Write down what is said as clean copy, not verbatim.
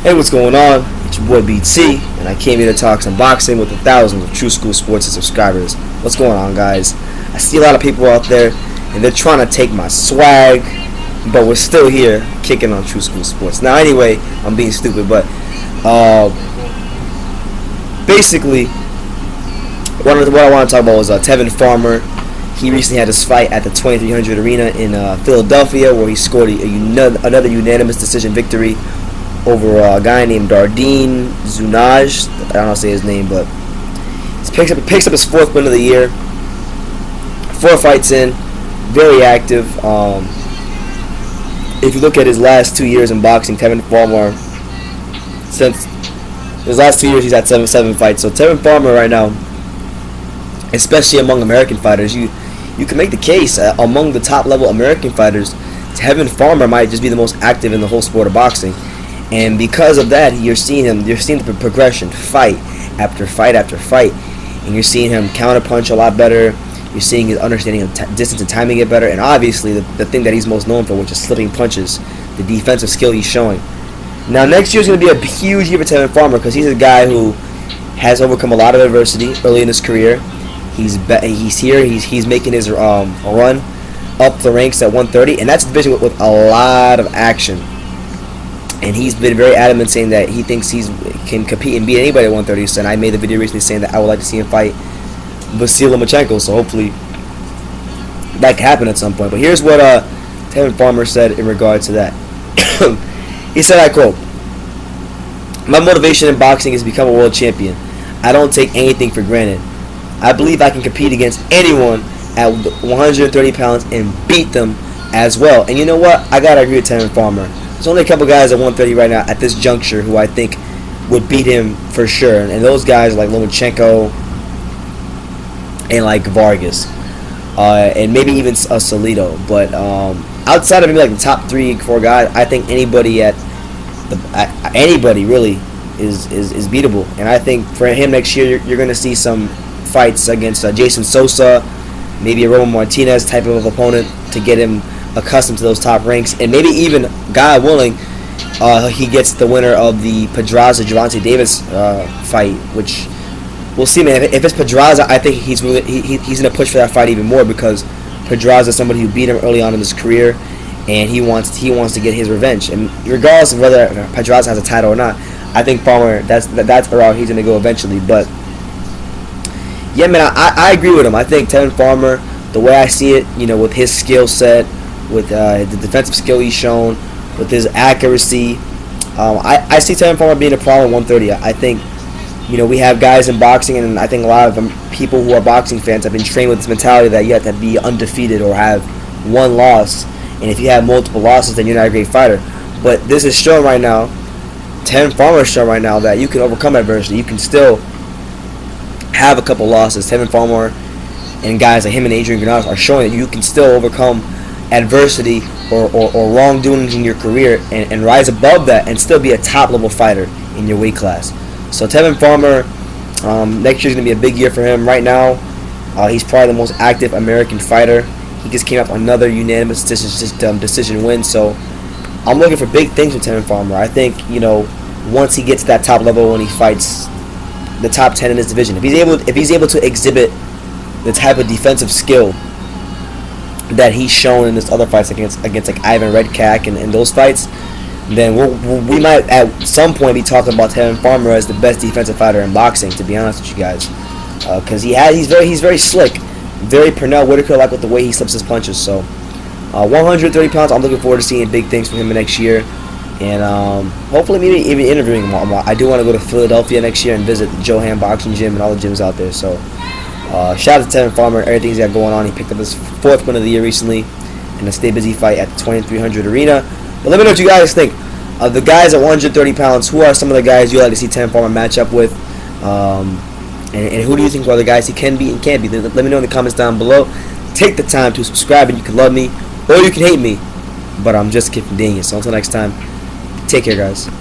Hey, what's going on? It's your boy BT, and I came here to talk some boxing with the thousands of True School Sports subscribers. What's going on, guys? I see a lot of people out there, and they're trying to take my swag, but we're still here kicking on True School Sports. Now, anyway, I'm being stupid, but basically, what I want to talk about was Tevin Farmer. He recently had his fight at the 2300 Arena in Philadelphia, where he scored another unanimous decision victory over a guy named Dardine Zunaj. I don't know how to say his name, but he picks up his fourth win of the year. 4 fights in, very active. If you look at his last 2 years in boxing, Tevin Farmer, since his last 2 years, he's had seven fights. So Tevin Farmer right now, especially among American fighters, you can make the case among the top level American fighters, Tevin Farmer might just be the most active in the whole sport of boxing. And because of that, you're seeing the progression, fight after fight after fight, and you're seeing him counterpunch a lot better. You're seeing his understanding of distance and timing get better, and obviously the thing that he's most known for, which is slipping punches, the defensive skill he's showing. Now, next year is going to be a huge year for Tevin Farmer because he's a guy who has overcome a lot of adversity early in his career. He's here. He's making his run up the ranks at 130, and that's a division with a lot of action. And he's been very adamant saying that he thinks he can compete and beat anybody at 130. So, and I made the video recently saying that I would like to see him fight Vasyl Lomachenko. So hopefully that can happen at some point. But here's what Tevin Farmer said in regard to that. He said, I quote, "My motivation in boxing is to become a world champion. I don't take anything for granted. I believe I can compete against anyone at 130 pounds and beat them as well." And you know what? I got to agree with Tevin Farmer. There's only a couple guys at 130 right now at this juncture who I think would beat him for sure. And those guys like Lomachenko and like Vargas. And maybe even Salido. But outside of maybe like the top 3-4 guys, I think anybody really is beatable. And I think for him next year, you're going to see some fights against Jason Sosa, maybe a Roman Martinez type of opponent to get him accustomed to those top ranks, and maybe even, God willing, he gets the winner of the Pedraza Gervonta Davis fight, which we'll see, man. If it's Pedraza, I think he's going to push for that fight even more because Pedraza is somebody who beat him early on in his career, and he wants to get his revenge. And regardless of whether Pedraza has a title or not, I think Farmer that's the route he's going to go eventually. But yeah, man, I agree with him. I think Tevin Farmer, the way I see it, with his skill set, with the defensive skill he's shown, with his accuracy, I see Tevin Farmer being a problem at 130. I think, we have guys in boxing, and I think a lot of people who are boxing fans have been trained with this mentality that you have to be undefeated or have one loss, and if you have multiple losses, then you're not a great fighter. But this is showing right now, Tevin Farmer is showing right now that you can overcome adversity. You can still have a couple losses. Tevin Farmer and guys like him and Adrian Granados are showing that you can still overcome adversity or wrongdoings in your career and rise above that and still be a top level fighter in your weight class. So Tevin Farmer, next year is going to be a big year for him. Right now, he's probably the most active American fighter. He just came up with another unanimous decision win. So I'm looking for big things with Tevin Farmer. I think, once he gets to that top level when he fights the top 10 in his division, if he's able to exhibit the type of defensive skill that he's shown in his other fights against like Ivan Redkach and those fights, then we might at some point be talking about Tevin Farmer as the best defensive fighter in boxing. To be honest with you guys, because he's very slick, very Pernell Whitaker like with the way he slips his punches. So 130 pounds, I'm looking forward to seeing big things from him next year, and hopefully maybe even interviewing him. I do want to go to Philadelphia next year and visit the Johan Boxing Gym and all the gyms out there. So. Shout out to Tevin Farmer and everything he's got going on. He picked up his 4th win of the year recently in a Stay Busy fight at the 2300 Arena. But let me know what you guys think. Of the guys at 130 pounds, who are some of the guys you'd like to see Tevin Farmer match up with? And who do you think are the guys he can beat and can't beat? Let me know in the comments down below. Take the time to subscribe, and you can love me or you can hate me. But I'm just kidding you. So until next time, take care, guys.